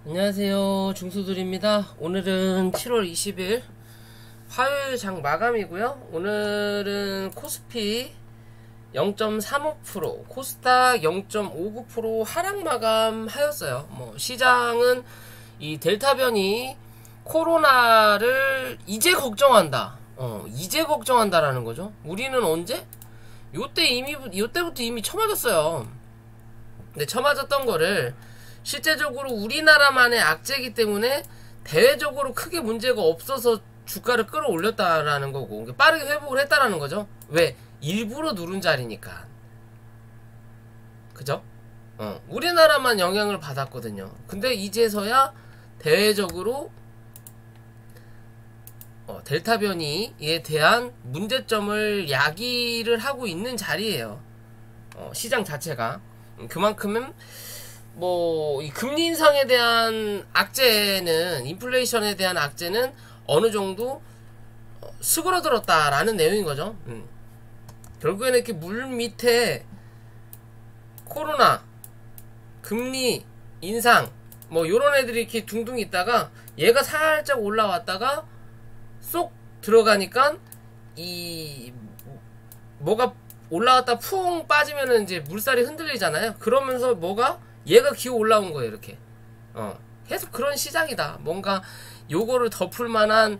안녕하세요, 중수들입니다. 오늘은 7월 20일 화요일 장 마감이고요. 오늘은 코스피 0.35%, 코스닥 0.59% 하락 마감하였어요. 시장은 이 델타 변이 코로나를 이제 걱정한다. 이제 걱정한다라는 거죠. 우리는 언제? 요때부터 이미 처맞았어요. 근데 처맞았던 거를 실제적으로 우리나라만의 악재이기 때문에 대외적으로 크게 문제가 없어서 주가를 끌어올렸다라는 거고 빠르게 회복을 했다라는 거죠. 왜? 일부러 누른 자리니까. 그죠? 우리나라만 영향을 받았거든요. 근데 이제서야 대외적으로 델타 변이에 대한 문제점을 야기를 하고 있는 자리예요. 시장 자체가. 그만큼은 이 금리 인상에 대한 악재는, 인플레이션에 대한 악재는 어느 정도 수그러들었다라는 내용인 거죠. 결국에는 이렇게 물 밑에 코로나, 금리 인상, 요런 애들이 이렇게 둥둥 있다가 얘가 살짝 올라왔다가 쏙 들어가니까 뭐가 올라왔다 풍 빠지면은 이제 물살이 흔들리잖아요. 그러면서 얘가 기어 올라온 거예요, 이렇게. 계속 그런 시장이다. 뭔가 요거를 덮을 만한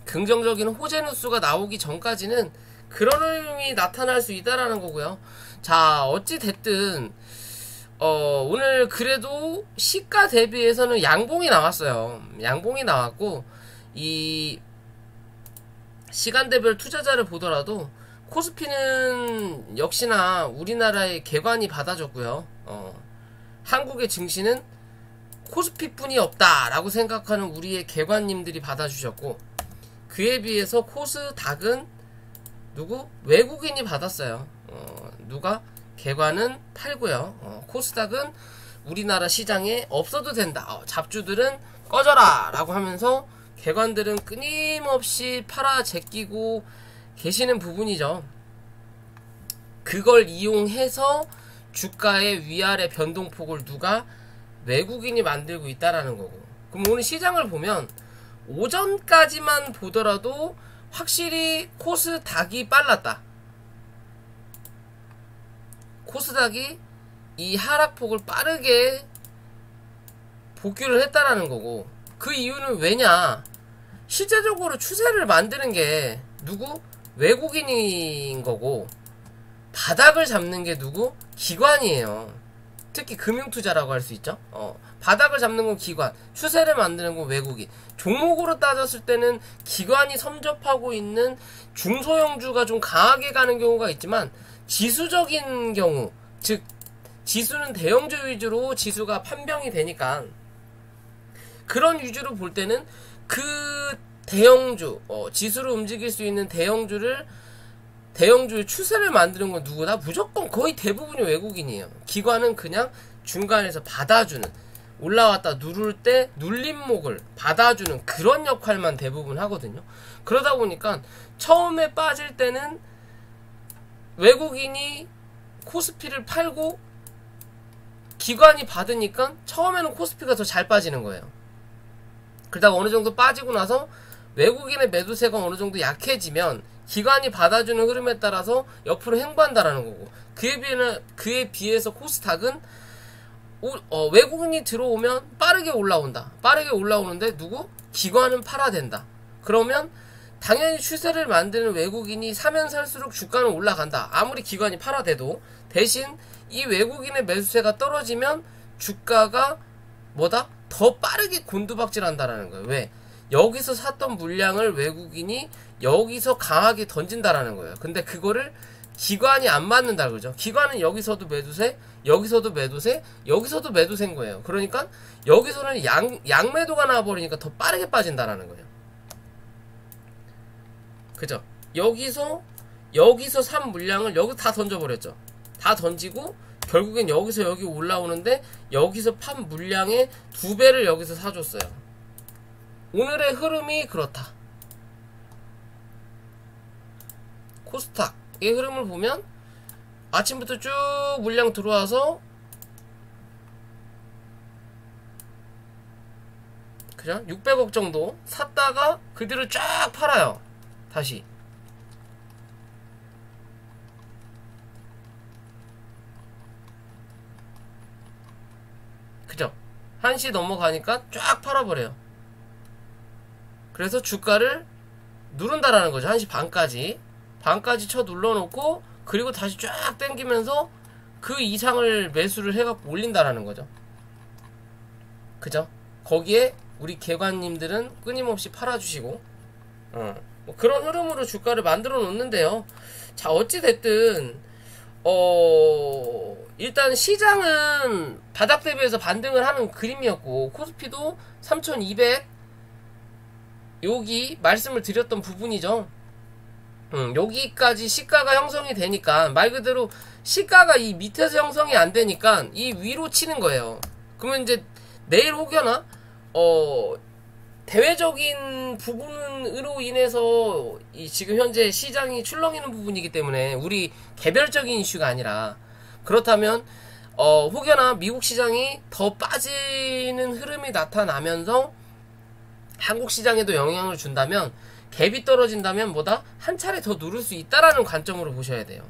긍정적인 호재 뉴스가 나오기 전까지는 그런 흐름이 나타날 수 있다라는 거고요. 자, 어찌 됐든 오늘 그래도 시가 대비해서는 양봉이 나왔어요. 양봉이 나왔고 이 시간대별 투자자를 보더라도 코스피는 역시나 우리나라의 개관이 받아줬고요. 한국의 증시는 코스피뿐이 없다라고 생각하는 우리의 개관님들이 받아주셨고, 그에 비해서 코스닥은 외국인이 받았어요. 누가? 개관은 팔고요. 코스닥은 우리나라 시장에 없어도 된다. 잡주들은 꺼져라 라고 하면서 개관들은 끊임없이 팔아 제끼고 계시는 부분이죠. 그걸 이용해서 주가의 위아래 변동폭을 외국인이 만들고 있다라는 거고. 그럼 오늘 시장을 보면 오전까지만 보더라도 확실히 코스닥이 빨랐다. 코스닥이 이 하락폭을 빠르게 복귀를 했다라는 거고, 그 이유는 왜냐? 실제적으로 추세를 만드는 게 외국인인 거고, 바닥을 잡는 게 기관이에요. 특히 금융투자라고 할 수 있죠. 바닥을 잡는 건 기관, 추세를 만드는 건 외국인. 종목으로 따졌을 때는 기관이 섬접하고 있는 중소형주가 좀 강하게 가는 경우가 있지만, 지수적인 경우, 즉 지수는 대형주 위주로 지수가 판명이 되니까 그런 위주로 볼 때는 그 대형주, 지수를 움직일 수 있는 대형주의 추세를 만드는 건 누구나 무조건 거의 대부분이 외국인이에요. 기관은 그냥 중간에서 받아주는, 올라왔다 누를 때 눌림목을 받아주는 그런 역할만 대부분 하거든요. 그러다 보니까 처음에 빠질 때는 외국인이 코스피를 팔고 기관이 받으니까 처음에는 코스피가 더 잘 빠지는 거예요. 그러다가 어느 정도 빠지고 나서 외국인의 매도세가 어느 정도 약해지면 기관이 받아주는 흐름에 따라서 옆으로 횡보한다라는 거고, 그에 비해서 코스닥은 외국인이 들어오면 빠르게 올라온다. 빠르게 올라오는데 기관은 팔아댄다. 그러면 당연히 추세를 만드는 외국인이 사면 살수록 주가는 올라간다. 아무리 기관이 팔아대도. 대신 이 외국인의 매수세가 떨어지면 주가가 더 빠르게 곤두박질한다라는 거예요. 왜? 여기서 샀던 물량을 외국인이 여기서 강하게 던진다라는 거예요. 근데 그거를 기관이 안 맞는다 그러죠. 기관은 여기서도 매도세, 여기서도 매도세, 여기서도 매도세인 거예요. 그러니까 여기서는 양매도가 나와버리니까 더 빠르게 빠진다라는 거예요. 그죠? 여기서 산 물량을 여기 다 던져버렸죠. 다 던지고 결국엔 여기서 여기 올라오는데 여기서 판 물량의 2배를 여기서 사줬어요. 오늘의 흐름이 그렇다. 코스닥의 흐름을 보면 아침부터 쭉 물량 들어와서 그죠? 600억 정도 샀다가 그 뒤로 쫙 팔아요. 다시. 그죠? 1시 넘어가니까 쫙 팔아버려요. 그래서 주가를 누른다라는 거죠. 1시 반까지 쳐 눌러놓고 그리고 다시 쫙 당기면서 그 이상을 매수를 해갖고 올린다라는 거죠. 그죠? 거기에 우리 개관님들은 끊임없이 팔아주시고 뭐 그런 흐름으로 주가를 만들어 놓는데요. 자, 어찌됐든 일단 시장은 바닥 대비해서 반등을 하는 그림이었고 코스피도 3200 여기 말씀을 드렸던 부분이죠. 여기까지 시가가 형성이 되니까 말 그대로 시가가 이 밑에서 형성이 안 되니까 이 위로 치는 거예요. 그러면 이제 내일 혹여나 대외적인 부분으로 인해서 이 지금 현재 시장이 출렁이는 부분이기 때문에 우리 개별적인 이슈가 아니라 그렇다면 혹여나 미국 시장이 더 빠지는 흐름이 나타나면서 한국 시장에도 영향을 준다면 갭이 떨어진다면 뭐다? 한 차례 더 누를 수 있다라는 관점으로 보셔야 돼요.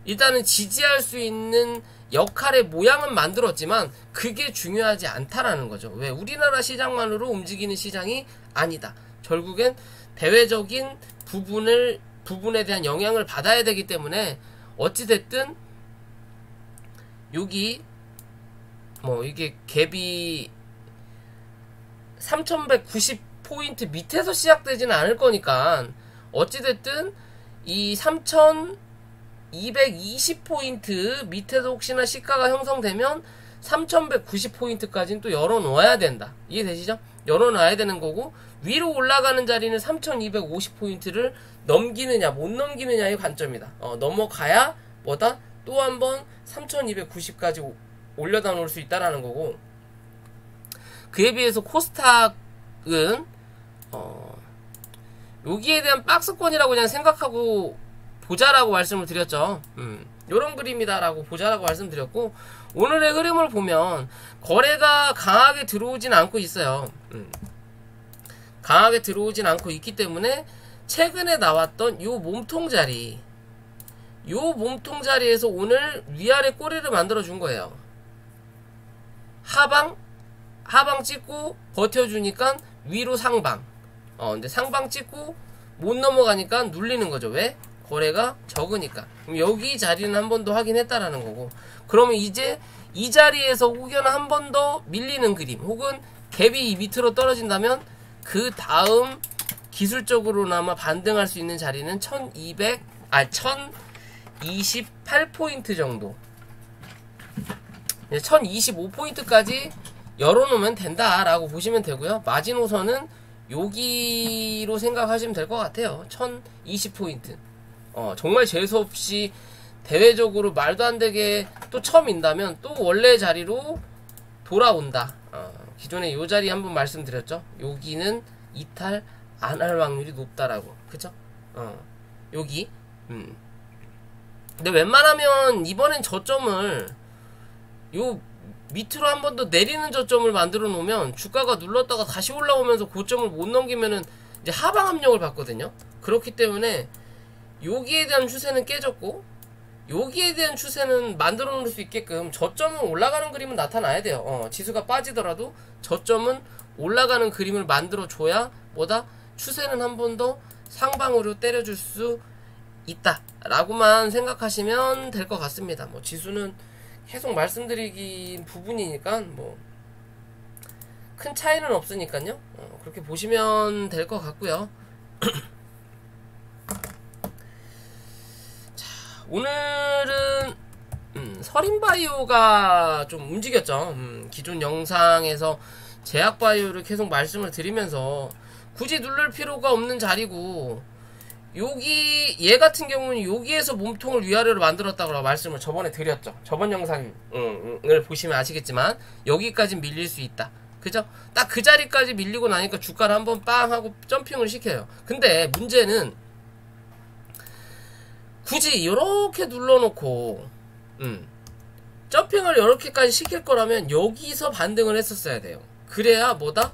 일단은 지지할 수 있는 역할의 모양은 만들었지만 그게 중요하지 않다라는 거죠. 왜? 우리나라 시장만으로 움직이는 시장이 아니다. 결국엔 대외적인 부분에 대한 영향을 받아야 되기 때문에 어찌됐든 여기 뭐 이게 갭이 3190포인트 밑에서 시작되지는 않을 거니까 어찌됐든 이 3220포인트 밑에서 혹시나 시가가 형성되면 3190포인트까지는 또 열어놓아야 된다. 이해되시죠? 열어놔야 되는 거고 위로 올라가는 자리는 3250포인트를 넘기느냐 못 넘기느냐의 관점이다. 넘어가야 뭐다? 또 한번 3290까지 올려다 놓을 수 있다라는 거고 그에 비해서 코스닥은 여기에 대한 박스권이라고 그냥 생각하고 보자라고 말씀을 드렸죠. 요런 그림이다라고 보자라고 말씀드렸고 오늘의 흐름을 보면 거래가 강하게 들어오진 않고 있어요. 강하게 들어오진 않고 있기 때문에 최근에 나왔던 요 몸통 자리에서 오늘 위아래 꼬리를 만들어 준 거예요. 하방 찍고 버텨주니까 위로 상방. 근데 상방 찍고 못 넘어가니까 눌리는 거죠. 왜? 거래가 적으니까. 그럼 여기 자리는 한 번 더 확인했다라는 거고. 그러면 이제 이 자리에서 혹여나 한 번 더 밀리는 그림, 혹은 갭이 밑으로 떨어진다면 그 다음 기술적으로나마 반등할 수 있는 자리는 1028포인트 정도. 1025포인트까지 열어놓으면 된다라고 보시면 되고요. 마지노선은 여기로 생각하시면 될 것 같아요. 1020포인트. 정말 재수없이 대외적으로 말도 안 되게 또 처음 인다면 또 원래 자리로 돌아온다. 기존에 요 자리 한번 말씀드렸죠. 여기는 이탈 안 할 확률이 높다라고. 그쵸? 여기. 근데 웬만하면 이번엔 저점을 요 밑으로 한 번 더 내리는 저점을 만들어 놓으면 주가가 눌렀다가 다시 올라오면서 고점을 못 넘기면은 이제 하방 압력을 받거든요. 그렇기 때문에 여기에 대한 추세는 깨졌고 여기에 대한 추세는 만들어 놓을 수 있게끔 저점은 올라가는 그림은 나타나야 돼요. 지수가 빠지더라도 저점은 올라가는 그림을 만들어 줘야 뭐다? 추세는 한 번 더 상방으로 때려줄 수 있다 라고만 생각하시면 될 것 같습니다. 뭐 지수는 계속 말씀드리긴 부분이니까 뭐 큰 차이는 없으니까요. 그렇게 보시면 될 것 같고요. 자, 오늘은 서린바이오가 좀 움직였죠. 기존 영상에서 제약바이오를 계속 말씀을 드리면서 굳이 누를 필요가 없는 자리고 여기 얘 같은 경우는 여기에서 몸통을 위아래로 만들었다고 말씀을 저번에 드렸죠. 저번 영상을 보시면 아시겠지만 여기까지 밀릴 수 있다. 그죠? 딱 그 자리까지 밀리고 나니까 주가를 한번 빵 하고 점핑을 시켜요. 근데 문제는 굳이 이렇게 눌러놓고 점핑을 이렇게까지 시킬 거라면 여기서 반등을 했었어야 돼요. 그래야 뭐다?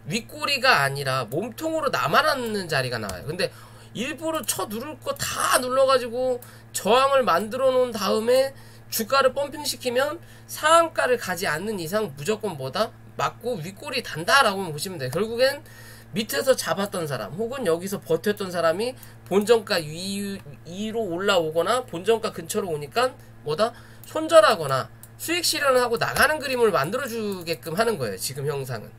윗꼬리가 아니라 몸통으로 남아남는 자리가 나와요. 근데 일부러 쳐 누를 거 다 눌러가지고 저항을 만들어 놓은 다음에 주가를 펌핑시키면 상한가를 가지 않는 이상 무조건 뭐다? 맞고 윗꼬리 단다라고 보시면 돼요. 결국엔 밑에서 잡았던 사람 혹은 여기서 버텼던 사람이 본전가 위로 올라오거나 본전가 근처로 오니까 뭐다? 손절하거나 수익 실현을 하고 나가는 그림을 만들어주게끔 하는 거예요. 지금 형상은.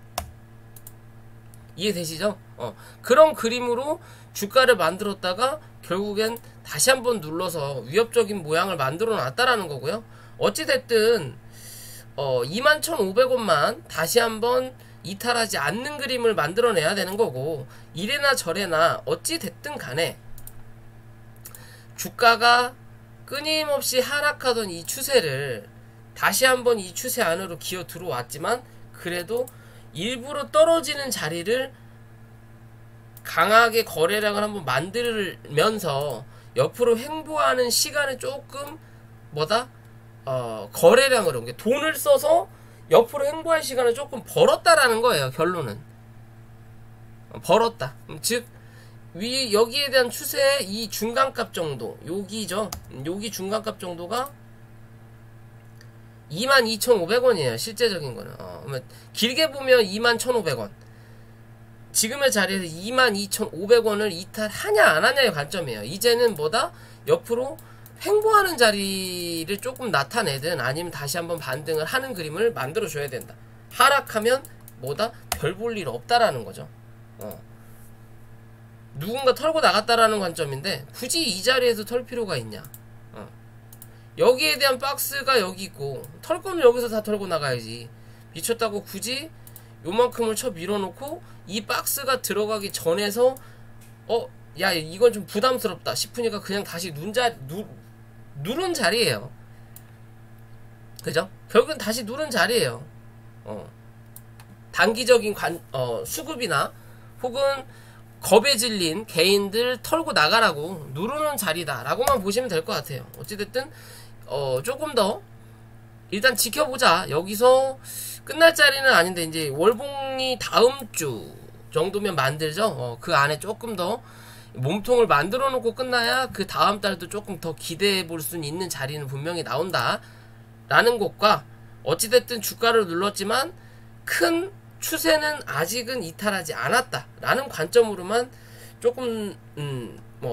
이해되시죠? 그런 그림으로 주가를 만들었다가 결국엔 다시 한번 눌러서 위협적인 모양을 만들어 놨다라는 거고요. 어찌됐든 21,500원만 다시 한번 이탈하지 않는 그림을 만들어내야 되는 거고, 이래나 저래나 어찌됐든 간에 주가가 끊임없이 하락하던 이 추세를 다시 한번 이 추세 안으로 기어 들어왔지만 그래도 일부러 떨어지는 자리를 강하게 거래량을 한번 만들면서 옆으로 횡보하는 시간을 조금 뭐다? 거래량으로 그러니까 돈을 써서 옆으로 횡보할 시간을 조금 벌었다라는 거예요. 결론은 벌었다. 즉 여기에 대한 추세의 이 중간값 정도, 여기죠. 여기 중간값 정도가 22,500원이에요. 실제적인 거는. 길게 보면 21,500원. 지금의 자리에서 22,500원을 이탈하냐 안 하냐의 관점이에요. 이제는 뭐다? 옆으로 횡보하는 자리를 조금 나타내든 아니면 다시 한번 반등을 하는 그림을 만들어줘야 된다. 하락하면 뭐다? 별 볼 일 없다라는 거죠. 누군가 털고 나갔다라는 관점인데 굳이 이 자리에서 털 필요가 있냐. 여기에 대한 박스가 여기 있고 털 거는 여기서 다 털고 나가야지. 미쳤다고 굳이 요만큼을 쳐 밀어놓고 이 박스가 들어가기 전에서 야 이건 좀 부담스럽다 싶으니까 그냥 다시 누른 자리예요. 그죠? 결국은 다시 누른 자리예요. 단기적인 수급이나 혹은 겁에 질린 개인들 털고 나가라고 누르는 자리다 라고만 보시면 될 것 같아요. 어찌됐든 조금 더 일단 지켜보자. 여기서 끝날 자리는 아닌데 이제 월봉이 다음 주 정도면 만들죠. 그 안에 조금 더 몸통을 만들어 놓고 끝나야 그 다음 달도 조금 더 기대해 볼 수 있는 자리는 분명히 나온다 라는 것과, 어찌됐든 주가를 눌렀지만 큰 추세는 아직은 이탈하지 않았다 라는 관점으로만 조금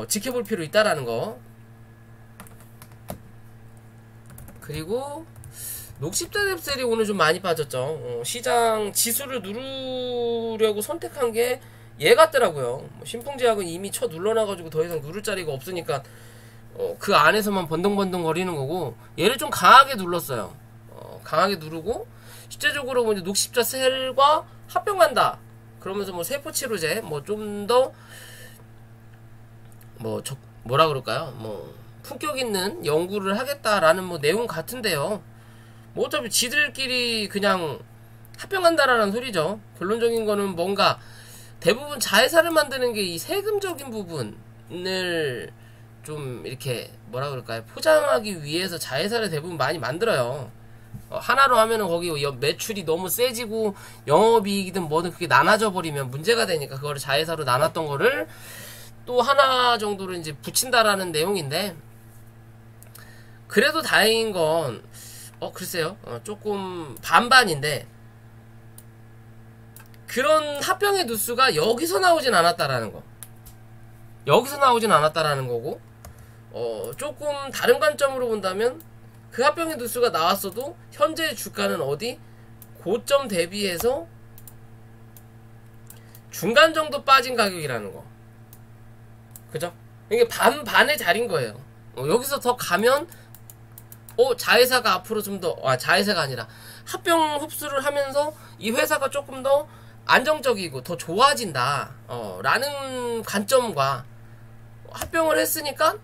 지켜볼 필요 있다라는 거. 그리고 녹십자 뎁셀이 오늘 좀 많이 빠졌죠. 시장 지수를 누르려고 선택한 게 얘 같더라고요. 신풍제약은 이미 쳐 눌러놔가지고 더 이상 누를 자리가 없으니까 그 안에서만 번덩번덩 거리는 거고, 얘를 좀 강하게 눌렀어요. 강하게 누르고 실제적으로 뭐 녹십자 셀과 합병한다 그러면서 뭐 세포치료제 좀 더 뭐라 그럴까요? 품격 있는 연구를 하겠다라는 내용 같은데요. 어차피 지들끼리 그냥 합병한다라는 소리죠. 결론적인 거는 뭔가 대부분 자회사를 만드는 게 이 세금적인 부분을 좀 이렇게 뭐라 그럴까요? 포장하기 위해서 자회사를 대부분 많이 만들어요. 하나로 하면은 거기 매출이 너무 세지고 영업이익이든 뭐든 그게 나눠져 버리면 문제가 되니까 그거를 자회사로 나눴던 거를 또 하나 정도로 이제 붙인다라는 내용인데, 그래도 다행인 건 글쎄요. 조금 반반인데, 그런 합병의 누수가 여기서 나오진 않았다라는 거. 여기서 나오진 않았다라는 거고, 조금 다른 관점으로 본다면 그 합병의 누수가 나왔어도 현재 주가는 어디? 고점 대비해서 중간 정도 빠진 가격이라는 거. 그죠? 이게 반반의 자리인 거예요. 여기서 더 가면 자회사가 앞으로 좀 더, 자회사가 아니라 합병 흡수를 하면서 이 회사가 조금 더 안정적이고 더 좋아진다 라는 관점과, 합병을 했으니까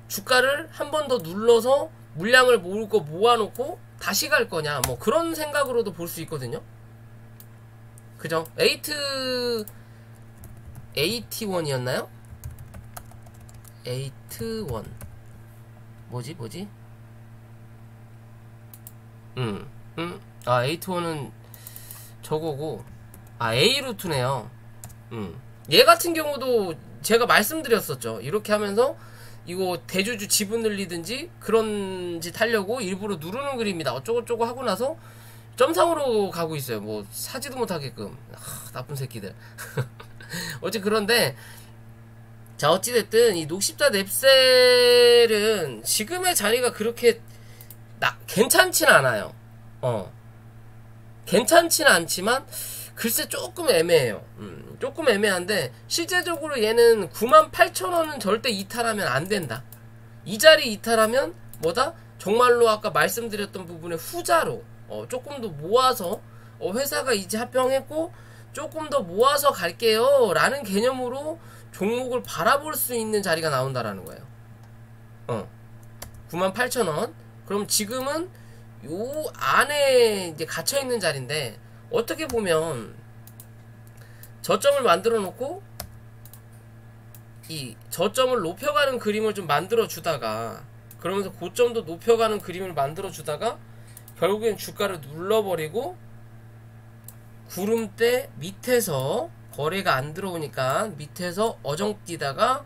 주가를 한 번 더 눌러서 물량을 모아놓고 다시 갈 거냐, 그런 생각으로도 볼 수 있거든요. 그죠? 에이티원이었나요? 에이트원 뭐지? 아, A2는 저거고, 아, A루트네요. 얘 같은 경우도 제가 말씀드렸었죠. 이렇게 하면서 이거 대주주 지분 늘리든지 그런 짓 하려고 일부러 누르는 그림이다. 어쩌고저쩌고 하고 나서 점상으로 가고 있어요. 뭐 사지도 못하게끔. 나쁜 새끼들. 어찌 그런데 자, 어찌됐든 이 녹십자 넵셀은 지금의 자리가 그렇게 괜찮진 않아요. 괜찮진 않지만 글쎄 조금 애매해요. 조금 애매한데 실제적으로 얘는 98,000원은 절대 이탈하면 안 된다. 이 자리 이탈하면 뭐다? 정말로 아까 말씀드렸던 부분의 후자로 조금 더 모아서 회사가 이제 합병했고 조금 더 모아서 갈게요 라는 개념으로 종목을 바라볼 수 있는 자리가 나온다라는 거예요. 98,000원. 그럼 지금은 요 안에 이제 갇혀있는 자리인데 어떻게 보면 저점을 만들어 놓고 이 저점을 높여가는 그림을 좀 만들어 주다가 그러면서 고점도 높여가는 그림을 만들어 주다가 결국엔 주가를 눌러버리고 구름대 밑에서 거래가 안 들어오니까 밑에서 어정뛰다가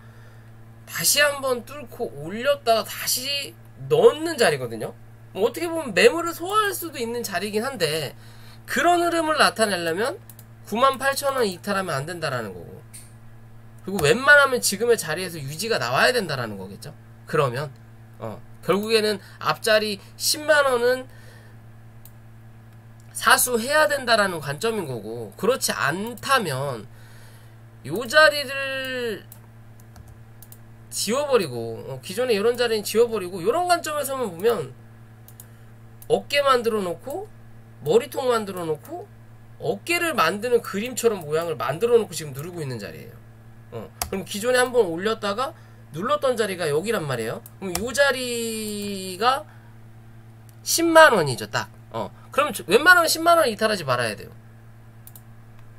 다시 한번 뚫고 올렸다가 다시 넣는 자리거든요. 뭐 어떻게 보면 매물을 소화할 수도 있는 자리긴 한데 그런 흐름을 나타내려면 98,000원 이탈하면 안 된다라는 거고, 그리고 웬만하면 지금의 자리에서 유지가 나와야 된다라는 거겠죠. 그러면 결국에는 앞자리 10만원은 사수해야 된다라는 관점인 거고, 그렇지 않다면 요 자리를 지워버리고 기존에 이런 자리는 지워버리고 이런 관점에서만 보면 어깨 만들어 놓고 머리통 만들어 놓고 어깨를 만드는 그림처럼 모양을 만들어 놓고 지금 누르고 있는 자리예요. 그럼 기존에 한번 올렸다가 눌렀던 자리가 여기란 말이에요. 그럼 이 자리가 10만원이죠 딱. 그럼 웬만하면 10만원 이탈하지 말아야 돼요.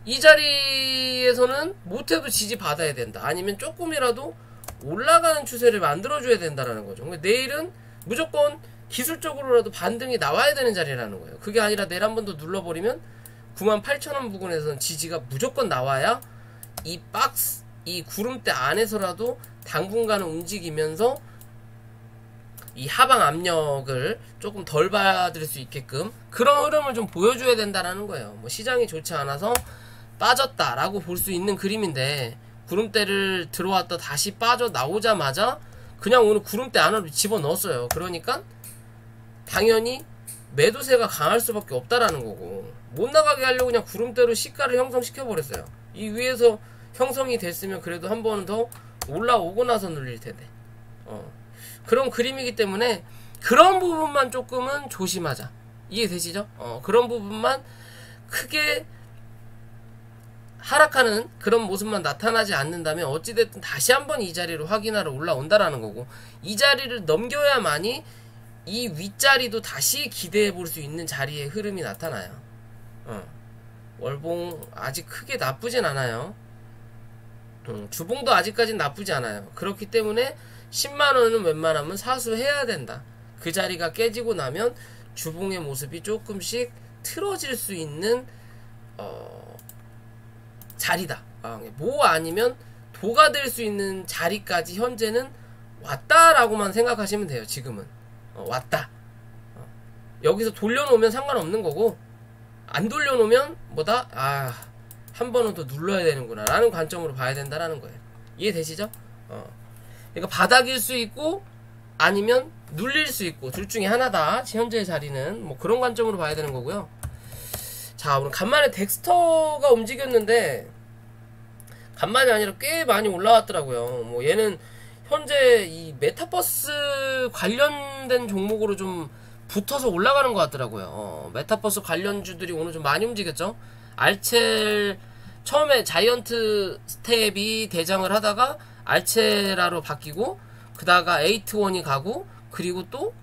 이 자리에서는 못해도 지지 받아야 된다. 아니면 조금이라도 올라가는 추세를 만들어줘야 된다라는 거죠. 내일은 무조건 기술적으로라도 반등이 나와야 되는 자리라는 거예요. 그게 아니라 내일 한 번 더 눌러버리면 98,000원 부근에서는 지지가 무조건 나와야 이 박스, 이 구름대 안에서라도 당분간은 움직이면서 이 하방 압력을 조금 덜 받을 수 있게끔 그런 흐름을 좀 보여줘야 된다라는 거예요. 뭐 시장이 좋지 않아서 빠졌다라고 볼 수 있는 그림인데 구름대를 들어왔다 다시 빠져 나오자마자 그냥 오늘 구름대 안으로 집어넣었어요. 그러니까 당연히 매도세가 강할 수밖에 없다라는 거고, 못 나가게 하려고 그냥 구름대로 시가를 형성시켜 버렸어요. 이 위에서 형성이 됐으면 그래도 한 번은 더 올라오고 나서 눌릴 텐데 그런 그림이기 때문에 그런 부분만 조금은 조심하자. 이해되시죠? 그런 부분만 크게 하락하는 그런 모습만 나타나지 않는다면 어찌됐든 다시 한번 이 자리로 확인하러 올라온다라는 거고, 이 자리를 넘겨야만이 이 윗자리도 다시 기대해 볼 수 있는 자리의 흐름이 나타나요. 월봉 아직 크게 나쁘진 않아요. 주봉도 아직까진 나쁘지 않아요. 그렇기 때문에 10만원은 웬만하면 사수해야 된다. 그 자리가 깨지고 나면 주봉의 모습이 조금씩 틀어질 수 있는 자리다. 뭐 아니면 도가 될 수 있는 자리까지 현재는 왔다라고만 생각하시면 돼요. 지금은 왔다. 여기서 돌려놓으면 상관없는 거고, 안 돌려놓으면 뭐다? 한 번은 더 눌러야 되는구나 라는 관점으로 봐야 된다라는 거예요. 이해되시죠? 그러니까 바닥일 수 있고 아니면 눌릴 수 있고 둘 중에 하나다. 현재의 자리는 뭐 그런 관점으로 봐야 되는 거고요. 자, 오늘 간만에 덱스터가 움직였는데 간만이 아니라 꽤 많이 올라왔더라고요. 뭐 얘는 현재 이 메타버스 관련된 종목으로 좀 붙어서 올라가는 것 같더라고요. 메타버스 관련주들이 오늘 좀 많이 움직였죠. 알첼 처음에 자이언트 스텝이 대장을 하다가 알체라로 바뀌고, 그다가 에이트원이 가고, 그리고 또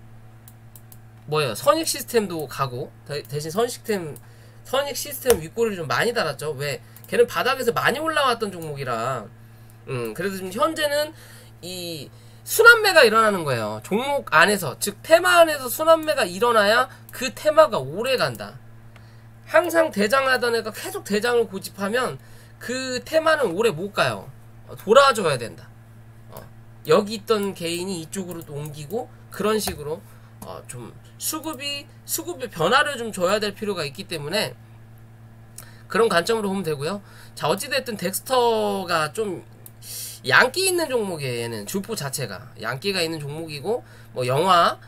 뭐예요? 선익 시스템도 가고, 대신 선익 시스템 윗꼬리를 좀 많이 달았죠. 왜? 걔는 바닥에서 많이 올라왔던 종목이라. 그래서 지금 현재는 이 순환매가 일어나는 거예요. 종목 안에서, 즉 테마 안에서 순환매가 일어나야 그 테마가 오래 간다. 항상 대장하던 애가 계속 대장을 고집하면 그 테마는 오래 못 가요. 돌아줘야 된다. 여기 있던 개인이 이쪽으로 또 옮기고 그런 식으로 좀 수급의 변화를 좀 줘야 될 필요가 있기 때문에 그런 관점으로 보면 되고요. 자, 어찌됐든 덱스터가 좀 양기 있는 종목이에요. 얘는 주포 자체가 양기가 있는 종목이고 뭐 영화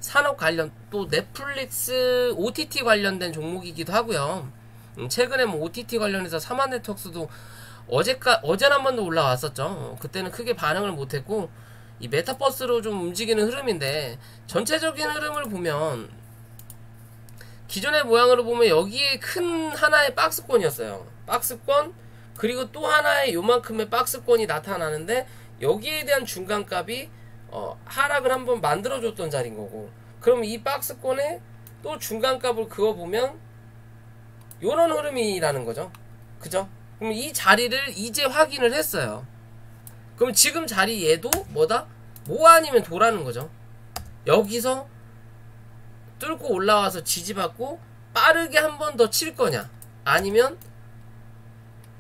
산업 관련 또 넷플릭스 OTT 관련된 종목이기도 하고요. 최근에 뭐 OTT 관련해서 사만 네트워크스도 어제는 한 번도 올라왔었죠. 그때는 크게 반응을 못했고 이 메타버스로 좀 움직이는 흐름인데 전체적인 흐름을 보면 기존의 모양으로 보면 여기에 큰 하나의 박스권이었어요. 박스권 그리고 또 하나의 요만큼의 박스권이 나타나는데 여기에 대한 중간값이 하락을 한번 만들어줬던 자리인 거고 그럼 이 박스권에 또 중간값을 그어보면 요런 흐름이라는 거죠. 그죠? 그럼 이 자리를 이제 확인을 했어요. 그럼 지금 자리 얘도 뭐다? 뭐 아니면 도라는 거죠. 여기서 뚫고 올라와서 지지받고 빠르게 한 번 더 칠 거냐 아니면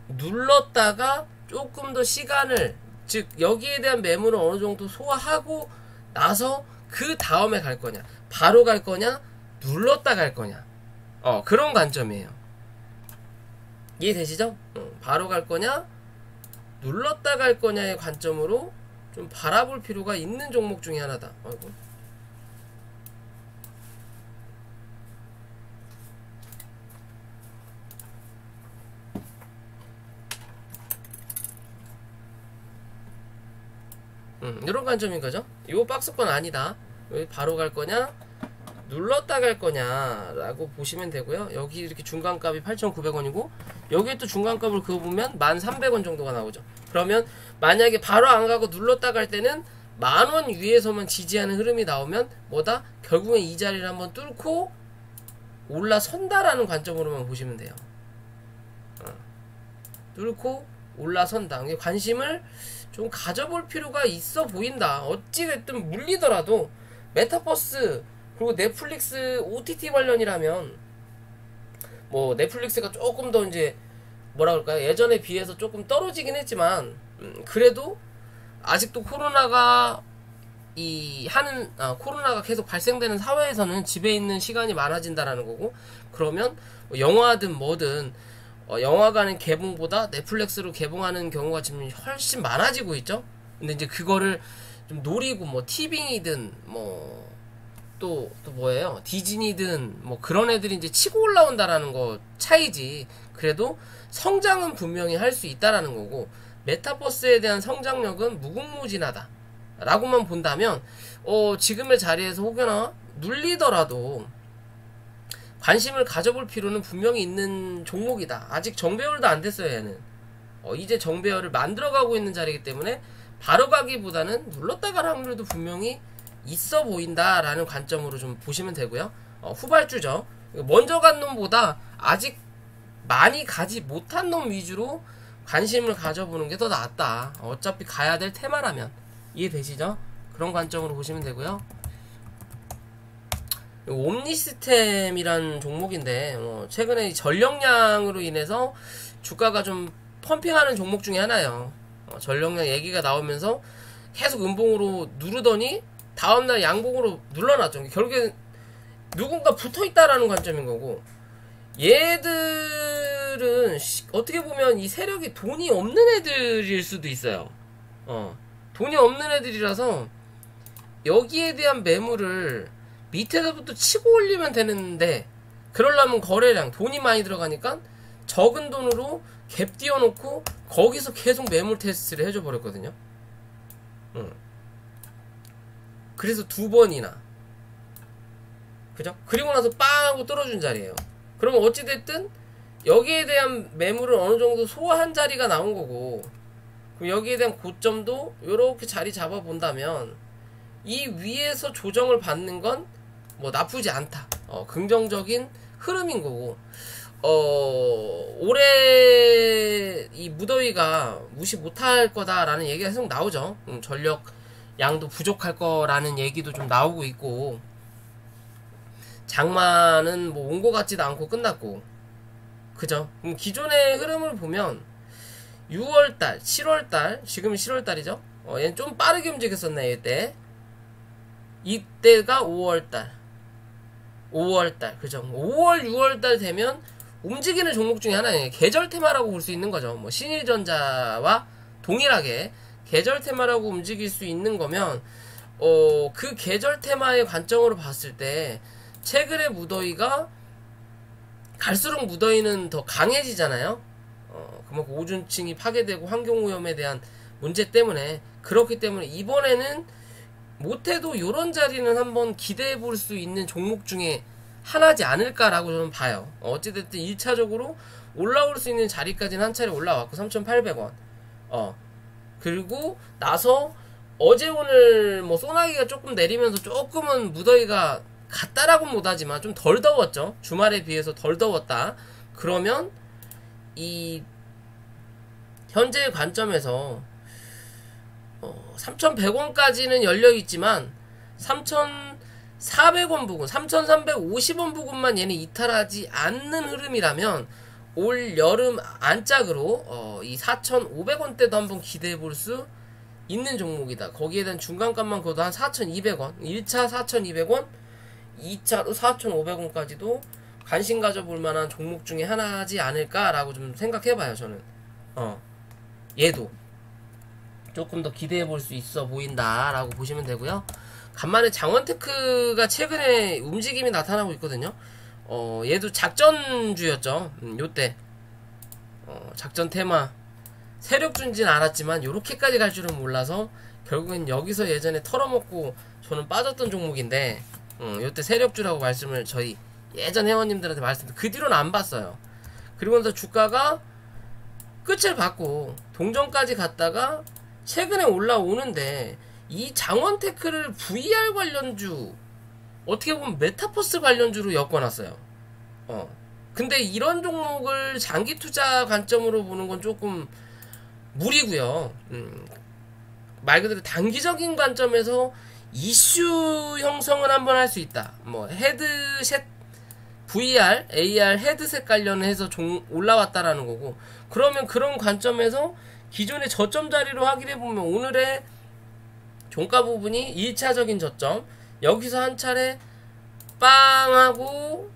눌렀다가 조금 더 시간을 즉 여기에 대한 매물을 어느 정도 소화하고 나서 그 다음에 갈 거냐 바로 갈 거냐 눌렀다 갈 거냐 그런 관점이에요. 이해되시죠? 바로 갈 거냐 눌렀다 갈 거냐의 관점으로 좀 바라볼 필요가 있는 종목 중에 하나다. 아이고. 이런 관점인 거죠. 요 박스권 아니다. 여기 바로 갈 거냐 눌렀다 갈 거냐 라고 보시면 되고요. 여기 이렇게 중간값이 8,900원이고 여기에 또 중간값을 그어보면 1,300원 정도가 나오죠. 그러면 만약에 바로 안 가고 눌렀다 갈 때는 10,000원 위에서만 지지하는 흐름이 나오면 뭐다? 결국엔 이 자리를 한번 뚫고 올라선다라는 관점으로만 보시면 돼요. 뚫고 올라선다. 관심을 좀 가져볼 필요가 있어 보인다. 어찌됐든 물리더라도 메타버스 그리고 넷플릭스 OTT 관련이라면 뭐 넷플릭스가 조금 더 이제 뭐라 그럴까요? 예전에 비해서 조금 떨어지긴 했지만 그래도 아직도 코로나가 코로나가 계속 발생되는 사회에서는 집에 있는 시간이 많아진다라는 거고 그러면 뭐 영화든 뭐든 영화관의 개봉보다 넷플릭스로 개봉하는 경우가 지금 훨씬 많아지고 있죠. 근데 이제 그거를 좀 노리고 뭐 티빙이든 뭐 또 뭐예요? 디즈니든 뭐 그런 애들이 이제 치고 올라온다라는 거 차이지. 그래도 성장은 분명히 할 수 있다라는 거고 메타버스에 대한 성장력은 무궁무진하다 라고만 본다면 지금의 자리에서 혹여나 눌리더라도 관심을 가져볼 필요는 분명히 있는 종목이다. 아직 정배열도 안 됐어요. 얘는 이제 정배열을 만들어가고 있는 자리이기 때문에 바로 가기보다는 눌렀다 갈 확률도 분명히 있어 보인다라는 관점으로 좀 보시면 되고요. 후발주죠. 먼저 간 놈보다 아직 많이 가지 못한 놈 위주로 관심을 가져보는 게 더 낫다. 어차피 가야 될 테마라면. 이해되시죠? 그런 관점으로 보시면 되고요. 옴니시스템이란 종목인데 최근에 전력량으로 인해서 주가가 좀 펌핑하는 종목 중에 하나예요. 전력량 얘기가 나오면서 계속 음봉으로 누르더니 다음날 양봉으로 눌러놨죠. 결국엔 누군가 붙어있다라는 관점인 거고 얘들은 어떻게 보면 이 세력이 돈이 없는 애들일 수도 있어요. 돈이 없는 애들이라서 여기에 대한 매물을 밑에서부터 치고 올리면 되는데 그러려면 거래량 돈이 많이 들어가니까 적은 돈으로 갭 띄워놓고 거기서 계속 매물 테스트를 해줘 버렸거든요. 그래서 2번이나 그죠? 그리고 나서 빵 하고 뚫어준 자리예요. 그러면 어찌됐든 여기에 대한 매물을 어느 정도 소화한 자리가 나온 거고 그럼 여기에 대한 고점도 이렇게 자리 잡아 본다면 이 위에서 조정을 받는 건 뭐 나쁘지 않다. 긍정적인 흐름인 거고 올해 이 무더위가 무시 못할 거다라는 얘기가 계속 나오죠. 전력 양도 부족할 거라는 얘기도 좀 나오고 있고 장마는 뭐 온 거 같지도 않고 끝났고 그죠? 그럼 기존의 흐름을 보면 6월달, 7월달, 지금 7월달이죠? 얘는 좀 빠르게 움직였었네, 이때. 이때가 5월달. 그죠? 5월, 6월달 되면 움직이는 종목 중에 하나예요. 계절 테마라고 볼 수 있는 거죠. 뭐, 신일전자와 동일하게 계절 테마라고 움직일 수 있는 거면, 그 계절 테마의 관점으로 봤을 때, 최근에 무더위가 갈수록 무더위는 더 강해지잖아요. 그만큼 오존층이 파괴되고 환경오염에 대한 문제 때문에 그렇기 때문에 이번에는 못해도 요런 자리는 한번 기대해 볼 수 있는 종목 중에 하나지 않을까라고 저는 봐요. 어찌됐든 1차적으로 올라올 수 있는 자리까지는 한 차례 올라왔고 3,800원. 그리고 나서 어제 오늘 뭐 소나기가 조금 내리면서 조금은 무더위가 같다라고는 못하지만 좀 덜 더웠죠. 주말에 비해서 덜 더웠다. 그러면 이 현재의 관점에서 3,100원까지는 열려있지만 3,400원 부근, 3,350원 부근만 얘는 이탈하지 않는 흐름이라면 올 여름 안짝으로 이 4,500원대도 한번 기대해 볼 수 있는 종목이다. 거기에 대한 중간값만 그어도 한 4,200원, 1차 4,200원, 2차로 4,500원까지도 관심 가져볼 만한 종목 중에 하나지 않을까라고 좀 생각해봐요, 저는. 얘도 조금 더 기대해 볼 수 있어 보인다라고 보시면 되고요. 간만에 장원테크가 최근에 움직임이 나타나고 있거든요. 얘도 작전주였죠. 요때 작전 테마 세력주인지는 알았지만 요렇게까지 갈 줄은 몰라서 결국엔 여기서 예전에 털어먹고 저는 빠졌던 종목인데 요때 세력주라고 말씀을 저희 예전 회원님들한테 말씀드렸는데 그 뒤로는 안 봤어요. 그리고 나서 주가가 끝을 봤고 동전까지 갔다가 최근에 올라오는데 이 장원테크를 VR 관련주 어떻게 보면 메타버스 관련주로 엮어놨어요. 근데 이런 종목을 장기 투자 관점으로 보는 건 조금 무리고요. 말 그대로 단기적인 관점에서 이슈 형성을 한번 할 수 있다. 뭐 헤드셋 VR, AR 헤드셋 관련해서 올라왔다라는 거고, 그러면 그런 관점에서 기존의 저점 자리로 확인해보면 오늘의 종가 부분이 1차적인 저점, 여기서 한 차례 빵 하고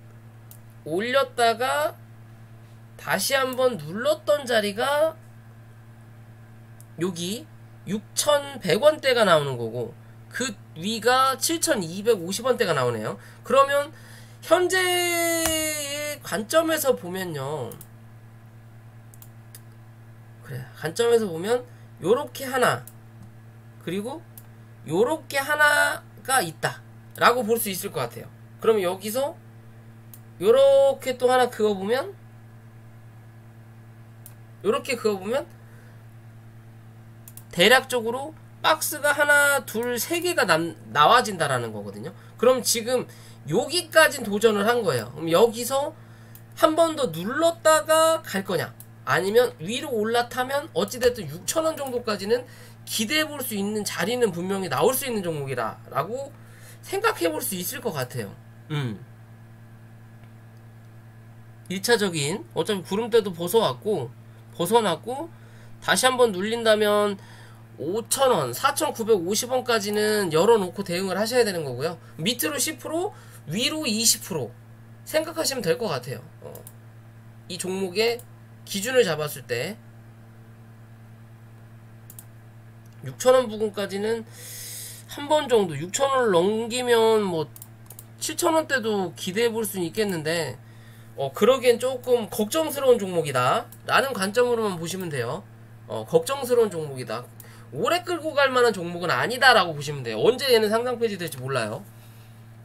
올렸다가 다시 한번 눌렀던 자리가 여기 6,100원대가 나오는 거고 그 위가 7,250원대가 나오네요. 그러면 현재의 관점에서 보면요, 그래, 관점에서 보면 요렇게 하나 그리고 요렇게 하나가 있다 라고 볼 수 있을 것 같아요. 그러면 여기서 요렇게 또 하나 그어보면, 요렇게 그어보면 대략적으로 박스가 하나 둘 세 개가 나와진다라는 거거든요. 그럼 지금 여기까진 도전을 한 거예요. 그럼 여기서 한 번 더 눌렀다가 갈 거냐, 아니면 위로 올라타면 어찌됐든 6,000원 정도까지는 기대해 볼 수 있는 자리는 분명히 나올 수 있는 종목이다 라고 생각해 볼 수 있을 것 같아요. 1차적인 어차피 구름대도 벗어났고 다시 한번 눌린다면 5,000원, 4,950원까지는 열어놓고 대응을 하셔야 되는 거고요. 밑으로 10%, 위로 20% 생각하시면 될 것 같아요. 이 종목의 기준을 잡았을 때 6,000원 부근까지는 한 번 정도, 6,000원을 넘기면 뭐 7,000원대도 기대해 볼 수는 있겠는데 그러기엔 조금 걱정스러운 종목이다 라는 관점으로만 보시면 돼요. 걱정스러운 종목이다, 오래 끌고 갈 만한 종목은 아니다 라고 보시면 돼요. 언제 얘는 상장 폐지 될지 몰라요.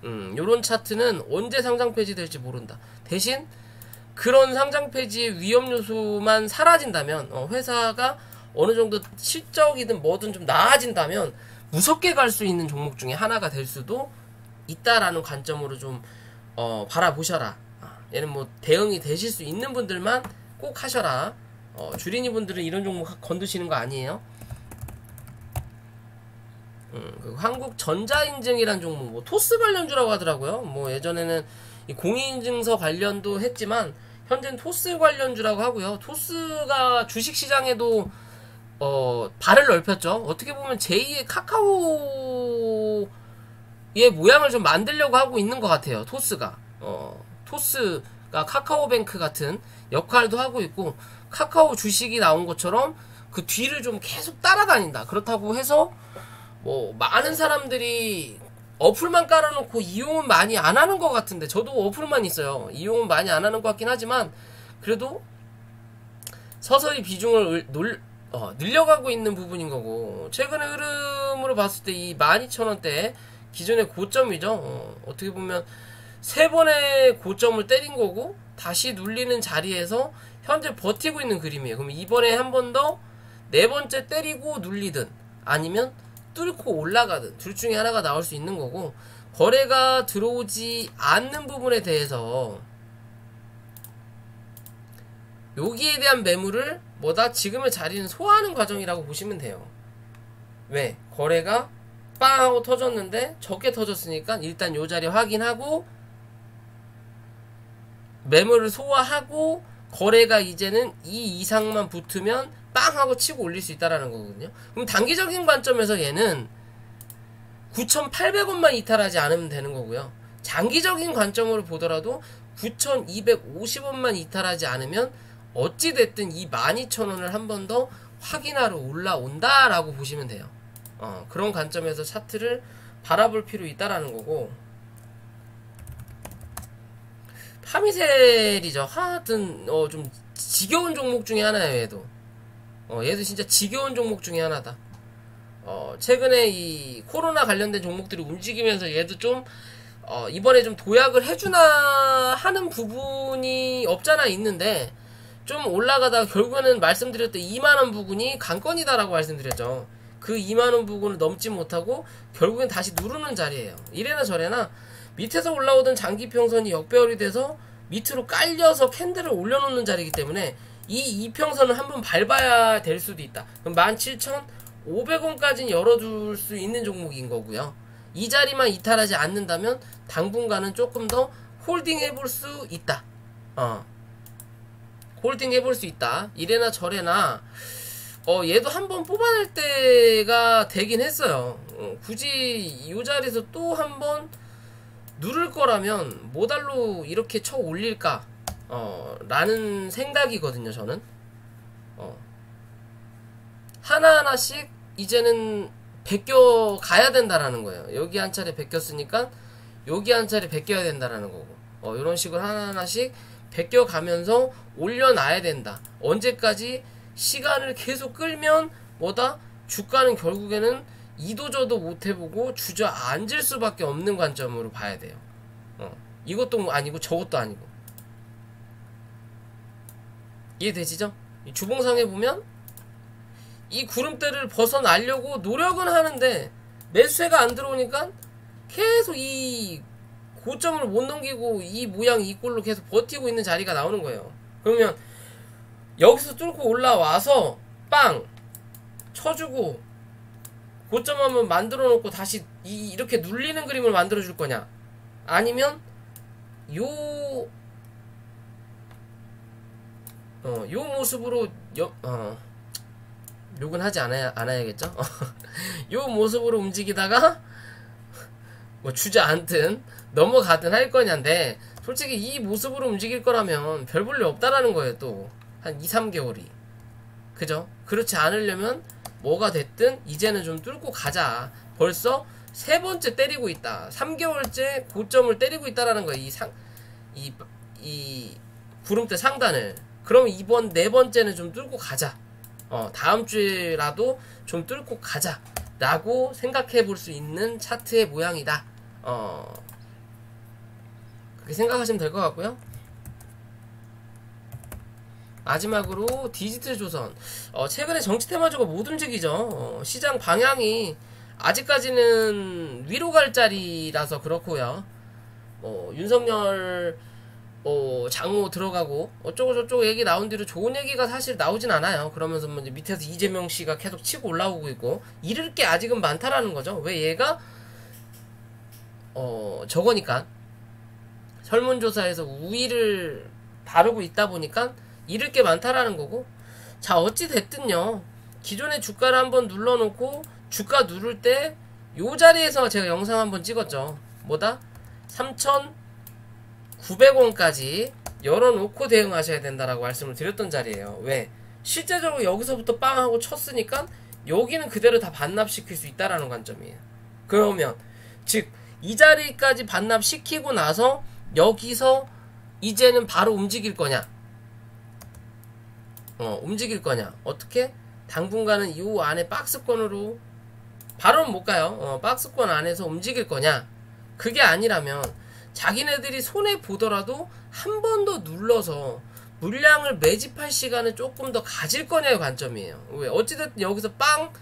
요런 차트는 언제 상장 폐지 될지 모른다. 대신 그런 상장 폐지의 위험 요소만 사라진다면, 회사가 어느 정도 실적이든 뭐든 좀 나아진다면 무섭게 갈 수 있는 종목 중에 하나가 될 수도 있다라는 관점으로 좀 바라보셔라. 얘는 뭐 대응이 되실 수 있는 분들만 꼭 하셔라. 주린이 분들은 이런 종목 건드시는 거 아니에요. 그 한국전자인증이란 종목, 뭐 토스 관련주라고 하더라고요. 뭐 예전에는 이 공인인증서 관련도 했지만 현재는 토스 관련주라고 하고요. 토스가 주식시장에도 발을 넓혔죠. 어떻게 보면 제2의 카카오의 모양을 좀 만들려고 하고 있는 것 같아요. 토스가 카카오뱅크 같은 역할도 하고 있고, 카카오 주식이 나온 것처럼 그 뒤를 좀 계속 따라다닌다. 그렇다고 해서 뭐 많은 사람들이 어플만 깔아놓고 이용은 많이 안 하는 것 같은데, 저도 어플만 있어요. 이용은 많이 안 하는 것 같긴 하지만 그래도 서서히 비중을 늘려가고 있는 부분인 거고, 최근의 흐름으로 봤을 때 이 12,000원대 기존의 고점이죠. 어떻게 보면 세 번의 고점을 때린 거고 다시 눌리는 자리에서 현재 버티고 있는 그림이에요. 그럼 이번에 한 번 더 네 번째 때리고 눌리든 아니면 뚫고 올라가든 둘 중에 하나가 나올 수 있는 거고, 거래가 들어오지 않는 부분에 대해서 여기에 대한 매물을 지금의 자리는 소화하는 과정이라고 보시면 돼요. 왜? 거래가 빵 하고 터졌는데 적게 터졌으니까 일단 요 자리 확인하고 매물을 소화하고, 거래가 이제는 이 이상만 붙으면 빵 하고 치고 올릴 수 있다라는 거거든요. 그럼 단기적인 관점에서 얘는 9,800원만 이탈하지 않으면 되는 거고요. 장기적인 관점으로 보더라도 9,250원만 이탈하지 않으면 어찌됐든 이 12,000원을 한 번 더 확인하러 올라온다라고 보시면 돼요. 그런 관점에서 차트를 바라볼 필요 있다라는 거고, 파미셀이죠. 하여튼 좀 지겨운 종목 중에 하나예요. 얘도 진짜 지겨운 종목 중에 하나다. 최근에 이 코로나 관련된 종목들이 움직이면서 얘도 좀 이번에 좀 도약을 해주나 하는 부분이 없잖아 있는데, 좀 올라가다가 결국에는 말씀드렸던 2만원 부근이 관건이다라고 말씀드렸죠. 그 2만원 부근을 넘지 못하고 결국엔 다시 누르는 자리예요. 이래나 저래나 밑에서 올라오던 장기평선이 역배열이 돼서 밑으로 깔려서 캔들을 올려놓는 자리이기 때문에 이 이평선을 한번 밟아야 될 수도 있다. 그럼 17,500원까지는 열어둘 수 있는 종목인 거고요. 이 자리만 이탈하지 않는다면 당분간은 조금 더 홀딩 해볼 수 있다. 홀딩 해볼 수 있다. 이래나 저래나 얘도 한번 뽑아낼 때가 되긴 했어요. 굳이 이 자리에서 또 한번 누를 거라면 모달로 이렇게 쳐 올릴까 라는 생각이거든요. 저는 하나하나씩 이제는 베껴 가야 된다라는 거예요. 여기 한 차례 베꼈으니까 여기 한 차례 베껴야 된다라는 거고, 이런 식으로 하나하나씩 베껴 가면서 올려놔야 된다. 언제까지 시간을 계속 끌면 주가는 결국에는 이도저도 못 해보고 주저앉을 수밖에 없는 관점으로 봐야 돼요. 이것도 아니고 저것도 아니고. 이해되시죠? 이 주봉상에 보면 이 구름대를 벗어나려고 노력은 하는데 매수세가 안 들어오니까 계속 이 고점을 못 넘기고 이 모양 이 꼴로 계속 버티고 있는 자리가 나오는 거예요. 그러면 여기서 뚫고 올라와서 빵 쳐주고 고점 한번 만들어 놓고 다시 이렇게 눌리는 그림을 만들어 줄 거냐, 아니면 요 모습으로 욕은 하지 않아야겠죠? 요 모습으로 움직이다가 뭐 주저앉든 넘어가든 할 거냐인데, 솔직히 이 모습으로 움직일 거라면 별 볼 일 없다라는 거예요. 또 한 2-3개월이 그죠? 그렇지 않으려면 뭐가 됐든 이제는 좀 뚫고 가자. 벌써 세 번째 때리고 있다. 3개월째 고점을 때리고 있다라는 거예요. 이 구름대 상단을. 그럼 이번 네 번째는 좀 뚫고 가자. 다음 주에라도 좀 뚫고 가자 라고 생각해 볼 수 있는 차트의 모양이다. 그렇게 생각하시면 될 것 같고요. 마지막으로 디지털조선. 최근에 정치 테마주가 못 움직이죠. 시장 방향이 아직까지는 위로 갈 자리라서 그렇고요. 윤석열 장모 들어가고 어쩌고 저쩌고 얘기 나온 뒤로 좋은 얘기가 사실 나오진 않아요. 그러면서 뭐 이제 밑에서 이재명 씨가 계속 치고 올라오고 있고, 잃을 게 아직은 많다라는 거죠. 왜? 얘가 저거니까 설문조사에서 우위를 다루고 있다 보니까 잃을 게 많다라는 거고. 자, 어찌 됐든요, 기존의 주가를 한번 눌러놓고 주가 누를 때 요 자리에서 제가 영상 한번 찍었죠. 뭐다? 3,900원까지 열어놓고 대응하셔야 된다라고 말씀을 드렸던 자리예요. 왜? 실제적으로 여기서부터 빵 하고 쳤으니까 여기는 그대로 다 반납시킬 수 있다라는 관점이에요. 그러면 즉 이 자리까지 반납시키고 나서 여기서 이제는 바로 움직일 거냐? 움직일 거냐? 어떻게? 당분간은 이 안에 박스권으로 바로는 못 가요. 박스권 안에서 움직일 거냐? 그게 아니라면 자기네들이 손해 보더라도 한 번 더 눌러서 물량을 매집할 시간을 조금 더 가질 거냐의 관점이에요. 왜? 어찌됐든 여기서 빵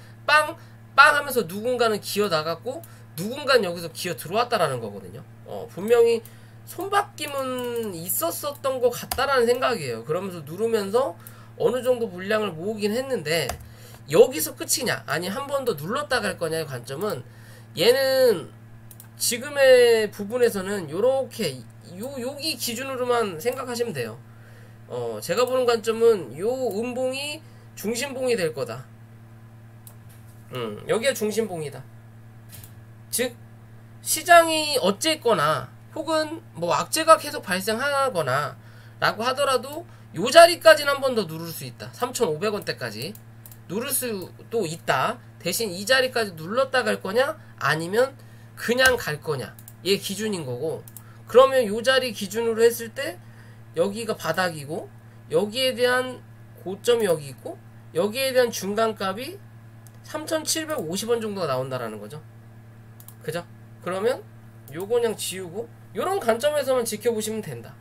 하면서 누군가는 기어 나갔고 누군가는 여기서 기어 들어왔다라는 거거든요. 분명히 손바뀜은 있었던 것 같다라는 생각이에요. 그러면서 누르면서 어느 정도 물량을 모으긴 했는데 여기서 끝이냐? 아니 한 번 더 눌렀다 갈 거냐의 관점은 얘는 지금의 부분에서는 요렇게 여기 기준으로만 생각하시면 돼요. 제가 보는 관점은 요 음봉이 중심봉이 될 거다. 여기가 중심봉이다. 즉 시장이 어쨌거나 혹은 뭐 악재가 계속 발생하거나 라고 하더라도 요 자리까지는 한 번 더 누를 수 있다. 3,500원대까지 누를 수도 있다. 대신 이 자리까지 눌렀다 갈 거냐 아니면 그냥 갈 거냐 얘 기준인 거고, 그러면 요 자리 기준으로 했을 때 여기가 바닥이고 여기에 대한 고점이 여기 있고 여기에 대한 중간값이 3,750원 정도가 나온다라는 거죠. 그죠? 그러면 요거 그냥 지우고 요런 관점에서만 지켜보시면 된다.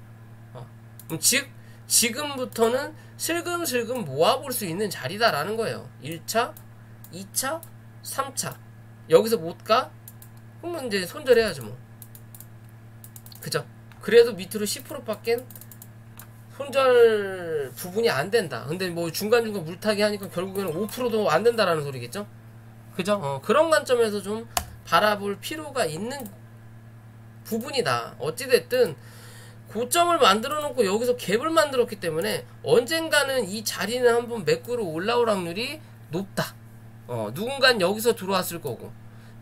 즉 지금부터는 슬금슬금 모아볼 수 있는 자리다라는 거예요. 1차, 2차, 3차 여기서 못 가? 그러면 이제 손절해야죠 뭐. 그죠? 그래도 밑으로 10%밖엔 손절 부분이 안 된다. 근데 뭐 중간중간 물타기 하니까 결국에는 5%도 안 된다라는 소리겠죠? 그죠? 그런 관점에서 좀 바라볼 필요가 있는 부분이다. 어찌됐든 고점을 만들어 놓고 여기서 갭을 만들었기 때문에 언젠가는 이 자리는 한번 매꾸로 올라올 확률이 높다. 누군간 여기서 들어왔을 거고,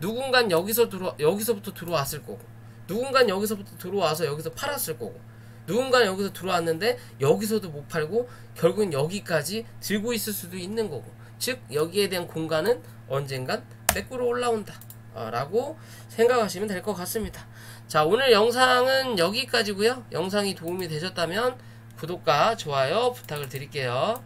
누군간 여기서부터 들어왔을 거고, 누군간 여기서부터 들어와서 여기서 팔았을 거고, 누군가 여기서 들어왔는데 여기서도 못 팔고 결국은 여기까지 들고 있을 수도 있는 거고, 즉 여기에 대한 공간은 언젠간 매꾸로 올라온다 라고 생각하시면 될 것 같습니다. 자, 오늘 영상은 여기까지고요. 영상이 도움이 되셨다면 구독과 좋아요 부탁을 드릴게요.